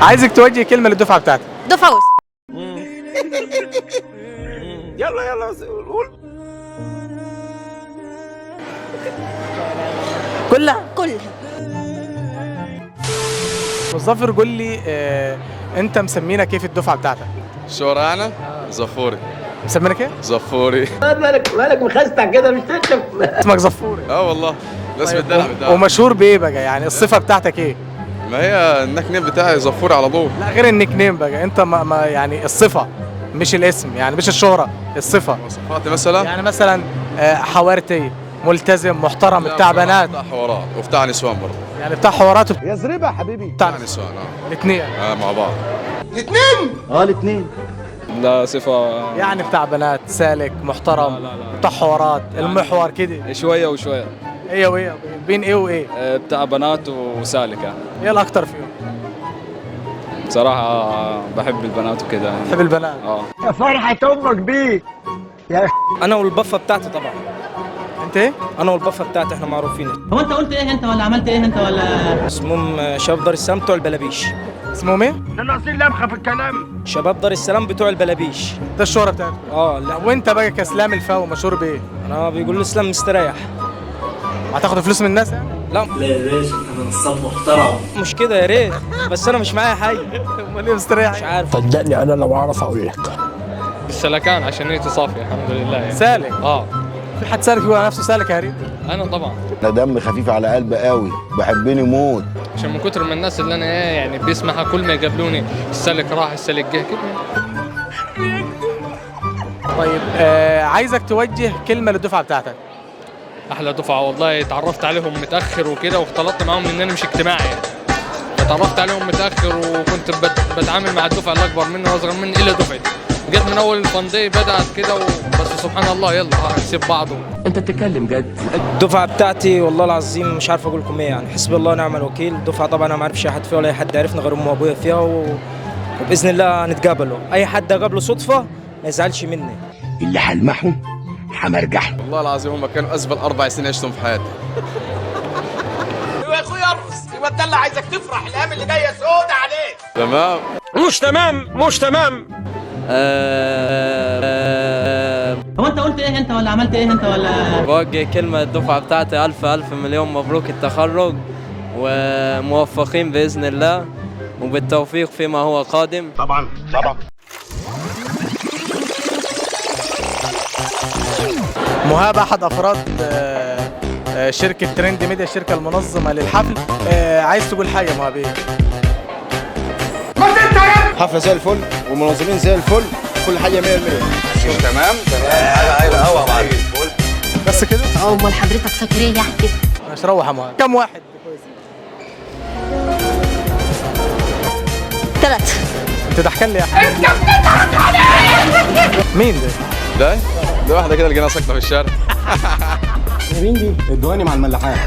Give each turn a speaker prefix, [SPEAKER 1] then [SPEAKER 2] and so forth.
[SPEAKER 1] عايزك توجه كلمه للدفعه بتاعتك.
[SPEAKER 2] دفعه وسط.
[SPEAKER 3] يلا قول.
[SPEAKER 1] كلها. مظفر قول لي انت مسمينا كيف الدفعه بتاعتك؟
[SPEAKER 4] شورانة زفوري.
[SPEAKER 1] مسمينك ايه؟
[SPEAKER 4] زفوري.
[SPEAKER 3] مالك مخستع كده مش تكتب.
[SPEAKER 1] اسمك زفور.
[SPEAKER 4] والله الاسم الدلع بتاعي.
[SPEAKER 1] ومشهور بايه بقى؟ يعني الصفه بتاعتك ايه؟
[SPEAKER 4] ما هي النيك نيم بتاعي زفوري على طول.
[SPEAKER 1] لا غير النيك نيم بقى، انت ما يعني الصفه مش الاسم، يعني مش الشهره، الصفه.
[SPEAKER 4] صفاتي مثلا
[SPEAKER 1] يعني مثلا حوارتي، ملتزم، محترم، بتاع بنات.
[SPEAKER 4] بتاع حوارات وبتاع نسوان برضه.
[SPEAKER 1] يعني بتاع حوارات
[SPEAKER 3] يا زريبه يا حبيبي.
[SPEAKER 1] بتاع
[SPEAKER 4] نسوان
[SPEAKER 1] الاثنين
[SPEAKER 4] مع بعض.
[SPEAKER 3] الاثنين.
[SPEAKER 5] لا صفة
[SPEAKER 1] يعني بتاع بنات، سالك، محترم.
[SPEAKER 5] لا.
[SPEAKER 1] بتاع حوارات، المحور كده.
[SPEAKER 5] شوية وشوية.
[SPEAKER 1] ايه وايه بين ايه وايه؟
[SPEAKER 5] بتاع بنات وسالكة.
[SPEAKER 1] ايه الاكتر فيهم؟
[SPEAKER 5] بصراحة بحب البنات وكده.
[SPEAKER 1] بحب البنات.
[SPEAKER 3] يا فرحة امك بيك.
[SPEAKER 6] انا والبفه بتاعتي طبعا.
[SPEAKER 1] انت ايه؟
[SPEAKER 6] انا والبفه بتاعتي احنا معروفين.
[SPEAKER 7] هو انت قلت ايه انت ولا عملت ايه انت ولا؟
[SPEAKER 6] اسمهم شباب دار السلام بتوع البلابيش.
[SPEAKER 1] اسمهم ايه؟
[SPEAKER 3] ده ناقصين لمخه في الكلام.
[SPEAKER 6] شباب دار السلام بتوع البلابيش.
[SPEAKER 1] ده الشهرة بتاعته.
[SPEAKER 6] لا.
[SPEAKER 1] وانت بقى كاسلام الفاو مشهور بايه؟
[SPEAKER 6] انا بيقول لي اسلام مستريح.
[SPEAKER 1] هتاخد فلوس من الناس يعني؟
[SPEAKER 6] لا
[SPEAKER 7] يا باشا انا نصاب محترم.
[SPEAKER 6] مش كده يا ريت، بس انا مش معايا حاجه.
[SPEAKER 1] امال ايه مستريح؟
[SPEAKER 6] مش عارف.
[SPEAKER 3] صدقني انا لو اعرف اقول لك.
[SPEAKER 8] بالسلكان عشان نيتي صافيه الحمد لله يعني.
[SPEAKER 1] سالك؟ في حد سالك يقول على نفسه سالك يا هريد؟
[SPEAKER 8] انا طبعا.
[SPEAKER 9] انا دم خفيف على قلبي قوي، بحبني موت.
[SPEAKER 8] عشان من كتر من الناس اللي انا يعني بيسمعها كل ما يقابلوني السلك راح السلك جه كده.
[SPEAKER 1] طيب عايزك توجه كلمه للدفعه بتاعتك.
[SPEAKER 8] احلى دفعه والله، اتعرفت عليهم متاخر وكده واختلطت معاهم لان انا مش اجتماعي يعني. اتعرفت عليهم متاخر وكنت بتعامل مع الدفعه الاكبر مني واصغر مني الى دفعتي. جيت من اول الفندق بدات كده بس سبحان الله يلا هنسيب بعض.
[SPEAKER 7] انت بتتكلم جد؟
[SPEAKER 6] الدفعه بتاعتي والله العظيم مش عارف اقول لكم ايه، يعني حسبي الله ونعم الوكيل. الدفعه طبعا انا ما اعرفش اي حد فيها ولا اي حد عرفني غير امي وابويا فيها وباذن الله هنتقابلوا. اي حد اقابله صدفه ما يزعلش مني.
[SPEAKER 3] اللي هلمحهم همرجحهم.
[SPEAKER 4] والله العظيم هم كانوا ازبل 4 سنين عشتهم في حياتي.
[SPEAKER 3] يا اخويا ارقص، يبقى ده اللي عايزك تفرح، الايام اللي جايه سودة عليك.
[SPEAKER 4] تمام.
[SPEAKER 3] مش تمام.
[SPEAKER 7] هو انت قلت ايه انت ولا عملت ايه انت ولا؟
[SPEAKER 10] بوجه كلمة الدفعة بتاعتي ألف مليون مبروك التخرج وموفقين بإذن الله وبالتوفيق فيما هو قادم.
[SPEAKER 3] طبعا.
[SPEAKER 1] مهاب احد افراد شركه ترند ميديا، الشركه المنظمه للحفل. عايز تقول حاجه مهاب؟ ايه؟
[SPEAKER 9] حفله زي الفل والمنظمين زي الفل، كل حاجه 100%.
[SPEAKER 4] تمام حاجه هوا بعد
[SPEAKER 1] بس كده؟
[SPEAKER 2] امال حضرتك فاكر ايه يعني؟
[SPEAKER 1] مش روح يا مهاب. كم واحد كويسين؟
[SPEAKER 2] 3.
[SPEAKER 1] انت ضحكان لي يا احمد. مين ده؟
[SPEAKER 4] ده واحده كده لقيناها ساكنه في الشارع.
[SPEAKER 9] مين دي؟ الدواني مع الملاحات.